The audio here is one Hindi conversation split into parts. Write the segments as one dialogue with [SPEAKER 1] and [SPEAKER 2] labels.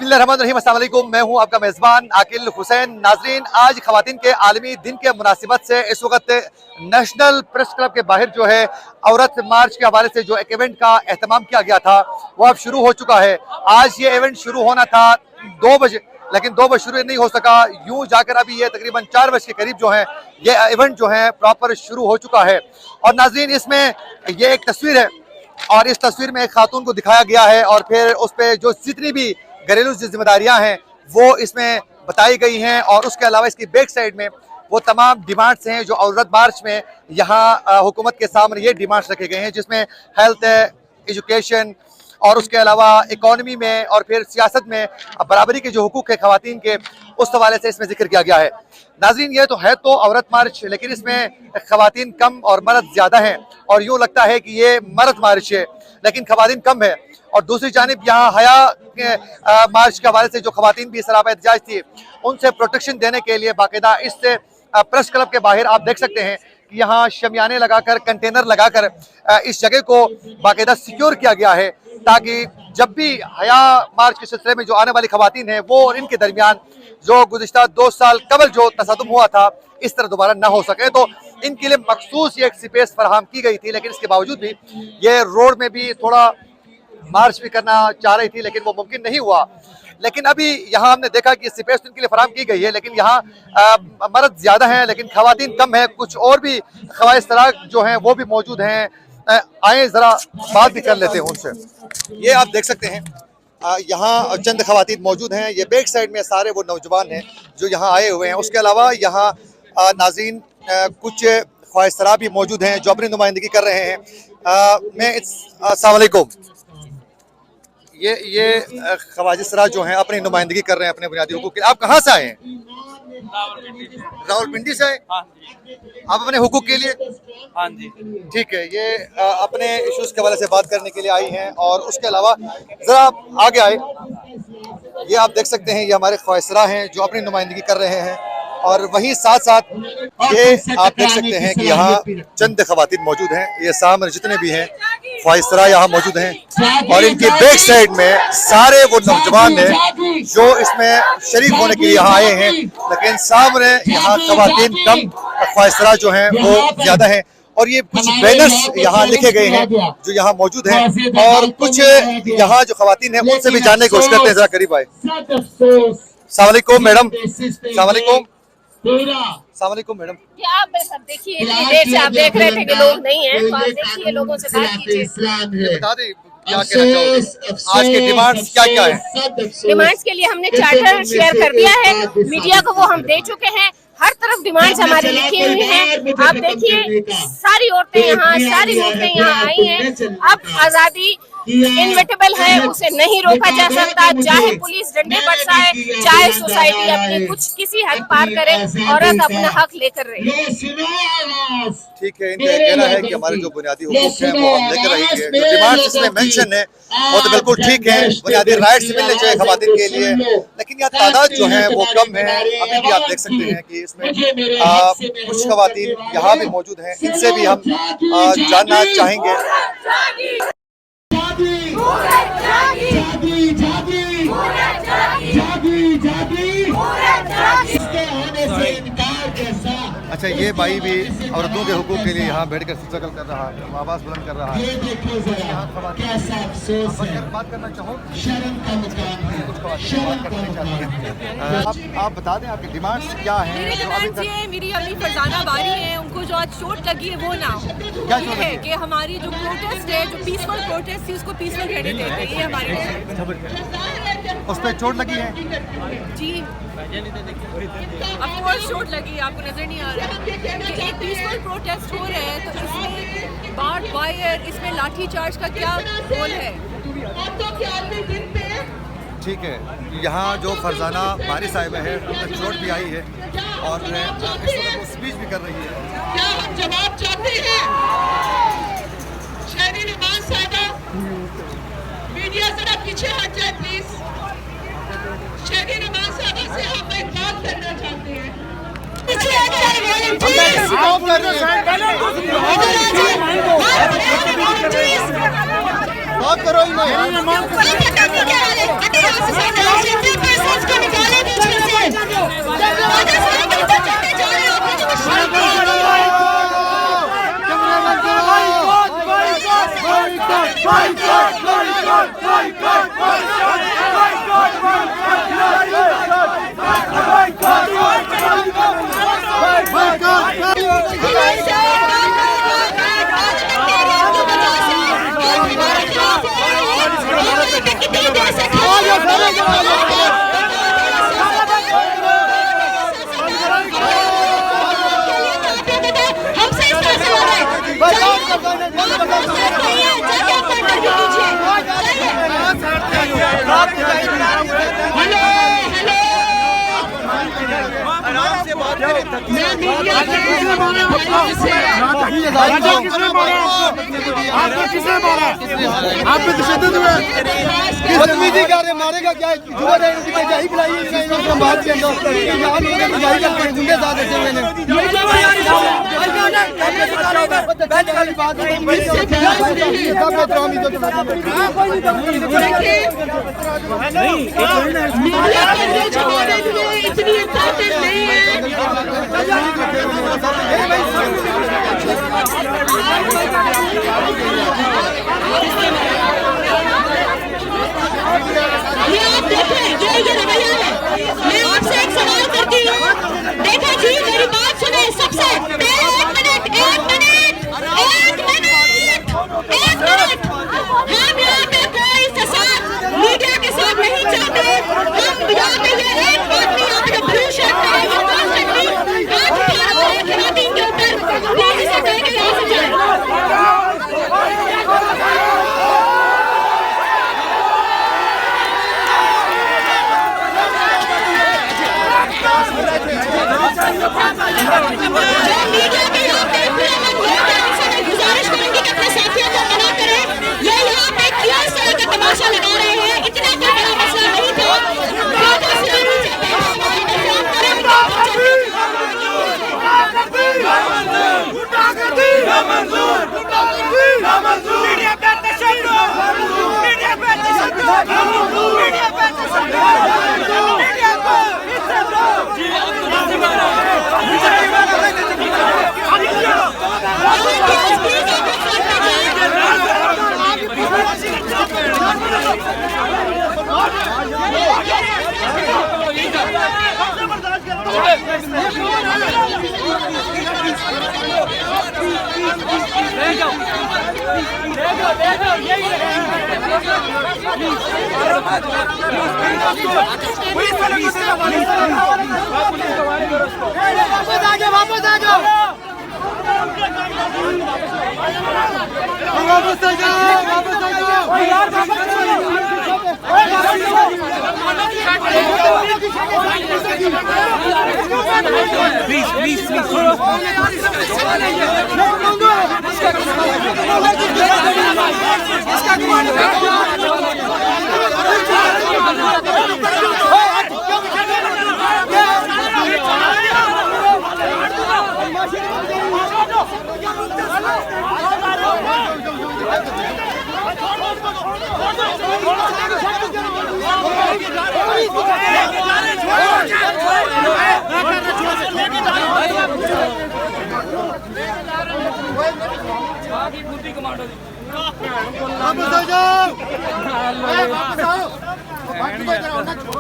[SPEAKER 1] बिस्मिल्लाहिर्रहमानिर्रहीम, अस्सलाम वालेकुम। मैं हूं आपका मेज़बान आकिल हुसैन। नाजरीन, आज ख़वातीन के आलमी दिन के मुनासिबत से इस वक्त नेशनल प्रेस क्लब के बाहर जो है औरत मार्च के हवाले से जो एक इवेंट का एहतमाम किया गया था वो अब शुरू हो चुका है। आज ये इवेंट शुरू होना था 2 बजे, लेकिन 2 बजे शुरू नहीं हो सका। यूं जाकर अभी ये तकरीबन 4 बजे के करीब जो है ये इवेंट जो है प्रॉपर शुरू हो चुका है। और नाजरीन, इसमें ये एक तस्वीर है और इस तस्वीर में एक खातून को दिखाया गया है और फिर उस पर जो जितनी भी घरेलू जिम्मेदारियां हैं वो इसमें बताई गई हैं। और उसके अलावा इसकी बैक साइड में वो तमाम डिमांड्स हैं जो औरत मार्च में यहाँ हुकूमत के सामने ये डिमांड्स रखे गए हैं, जिसमें हेल्थ, एजुकेशन और उसके अलावा इकॉनमी में और फिर सियासत में बराबरी के जो हुकूक है ख़वातीन के, उस हवाले से इसमें जिक्र किया गया है। नाज़रीन, ये तो है तो औरत मार्च, लेकिन इसमें ख़वातीन कम और मर्द ज़्यादा हैं और यूँ लगता है कि ये मर्द मार्च है लेकिन ख़वातीन कम है। और दूसरी जानिब यहाँ हया मार्च के हवाले से जो ख़वातीन भी सराबा एहतजाज थी उनसे प्रोटेक्शन देने के लिए बाकायदा इस प्रेस क्लब के बाहर आप देख सकते हैं कि यहाँ शमियाने लगाकर, कंटेनर लगाकर इस जगह को बाकायदा सिक्योर किया गया है, ताकि जब भी हया मार्च के सिलसिले में जो आने वाली ख़वातीन हैं वो और इनके दरमियान जो गुज़िश्ता 2 साल कबल जो तसादुम हुआ था इस तरह दोबारा ना हो सके। तो इनके लिए मखसूस ये एक स्पेस फराहम की गई थी, लेकिन इसके बावजूद भी ये रोड में भी थोड़ा मार्च भी करना चाह रही थी लेकिन वो मुमकिन नहीं हुआ। लेकिन अभी यहाँ हमने देखा कि स्पेस इनके लिए फराहम की गई है, लेकिन यहाँ मर्द ज़्यादा हैं लेकिन ख़वातीन कम है। कुछ और भी ख़वाइस तराक जो हैं वो भी मौजूद हैं। आए ज़रा बात भी कर लेते हैं उनसे। ये आप देख सकते हैं यहाँ चंद ख़वातीन मौजूद हैं। ये बैक साइड में सारे वो नौजवान हैं जो यहाँ आए हुए हैं। उसके अलावा यहाँ नाज़रीन कुछ ख्वाहिश तरा भी मौजूद हैं जो अपनी नुमाइंदगी कर रहे हैं। अस्सलाम वालेकुम। ये ख्वाहिशरा जो हैं अपनी नुमाइंदगी कर रहे हैं अपने बुनियादी हुकूक के। आप कहाँ से आए हैं? रावलपिंडी से आए?
[SPEAKER 2] हाँ।
[SPEAKER 1] आप अपने हुकूक के लिए?
[SPEAKER 2] हाँ जी।
[SPEAKER 1] ठीक है, ये अपने इश्यूज के हवाले से बात करने के लिए आई हैं। और उसके अलावा ज़रा आगे आए, ये आप देख सकते हैं ये हमारे ख्वाहिशरा हैं जो अपनी नुमाइंदगी कर रहे हैं। और वहीं साथ साथ ये आप देख सकते हैं कि यहाँ चंद ख़वातीन मौजूद हैं। ये सामने जितने भी हैं ख्वाहिशरा यहाँ मौजूद हैं और इनकी बैक साइड में सारे वो नौजवान हैं जो इसमें शरीक होने के लिए यहाँ आए हैं, लेकिन सामने यहाँ ख़वातीन कम, ख्वाहिशरा जो हैं वो ज़्यादा हैं। और ये कुछ बैनर्स यहाँ लिखे गए हैं जो यहाँ मौजूद हैं और कुछ यहाँ जो ख़वातीन हैं उनसे भी जानने की कोशिश करते हैं। ज़रा करीब आए। अस्सलाम वालेकुम मैडम। अस्सलाम वालेकुम। अस्सलाम वालेकुम मैडम।
[SPEAKER 3] आप देखिए, इतनी देर से आप देख रहे थे कि लोग नहीं हैं, तो आप देखिए लोगों से बात कीजिए।
[SPEAKER 1] बता दें क्या कहना चाहोगे, आज के डिमांड्स क्या क्या है?
[SPEAKER 3] डिमांड्स के लिए हमने चार्टर शेयर कर दिया है, मीडिया को वो हम दे चुके हैं। हर तरफ डिमांड्स हमारी लिखी हुई हैं। आप देखिए सारी औरतें यहाँ, सारी औरतें यहाँ आई हैं। अब आज़ादी इनविटेबल है, उसे नहीं रोका जा सकता, चाहे पुलिस डंडे बरसाए, चाहे सोसाइटी अपनी कुछ किसी हद पार करे, औरत अपना हक लेकर रहे।
[SPEAKER 1] ठीक है, इनका कहना है कि हमारे जो बुनियादी हुकूक हैं वो हम लेकर रहेंगे। जो डिमांड्स इसमें मेंशन है वो तो बिल्कुल ठीक है, बुनियादी राइट्स मिलने चाहिए ख़वातीन के लिए, लेकिन यहाँ तादाद जो है वो कम है। अभी भी आप देख सकते हैं कि इसमें कुछ ख़वातीन यहाँ भी मौजूद हैं, इनसे भी हम जानना चाहेंगे। अच्छा, ये भाई भी औरतों के हुकूक के लिए यहाँ बैठकर स्ट्रगल कर रहा है, आवाज़ बुलंद कर रहा है। बात करना चाहो, आप बता दें आपकी डिमांड्स क्या हैं?
[SPEAKER 4] मेरी अभी फरजाना बारी है, उनको जो आज चोट लगी है वो ना हो।
[SPEAKER 1] क्या चोट है
[SPEAKER 4] कि हमारी जो प्रोटेस्ट है, जो पीसफुल प्रोटेस्ट थी, उसको पीसफुल रहने देते हैं, ये हमारी
[SPEAKER 1] उस पर चोट लगी है
[SPEAKER 4] जी। आपको चोट लगी, आपको नजर नहीं आ रहा कि एक पीसफुल प्रोटेस्ट हो रहा है, तो इसमें बार वायर, इसमें लाठी चार्ज का क्या रोल है?
[SPEAKER 1] ठीक है, यहाँ जो फरजाना बारी साहिब है उनको चोट भी आई है और स्पीच भी कर रही है।
[SPEAKER 5] क्या हम जवाब चाहते हैं? शहरी नवाज साहिबा, मीडिया जरा पीछे हट जाए प्लीज। शहरी नवाज साहिबा से हम एक बात करना चाहते हैं। पीछे हट जाए।
[SPEAKER 1] करो इन्हें।
[SPEAKER 2] आपको तशद्दुद हुआ, बदतमीजी कर रहे, मारेगा क्या? जुआ दे उनकी बेजाही बुलाई बात के अंदर यहाँ लोग बेजाही करते हैं, उनके साथ ऐसे मैंने
[SPEAKER 5] इतनी ताकत नहीं है। ये आप देखें, ये रवैया है। मैं आपसे एक सवाल करती हूँ, देखा जी मेरी बात सुने सबसे। एक मिनट हम यहाँ पे कोई फसाद मीडिया के साथ नहीं चाहते। हम यहाँ पे ये एक बात नहीं, यहाँ पे जो ब्लू शर्ट है ये कॉन्स्टेंटली हाथ उठा रहा है खिलाड़ी के ऊपर। प्लीज इसे जाएंगे, यहाँ से जाए। गुजारिश करूंगी कि अपने साथियों को मना करें। ये यहाँ पे क्यों इस तरह का तमाशा लगा रहे हैं? इतना कोई बड़ा मसला नहीं था।
[SPEAKER 2] वापस आ जाओ। प्लीज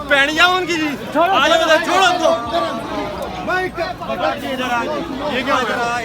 [SPEAKER 6] पैणिया उनकी जी आ जाओ, छोड़ो उनको। ये क्या हो रहा है?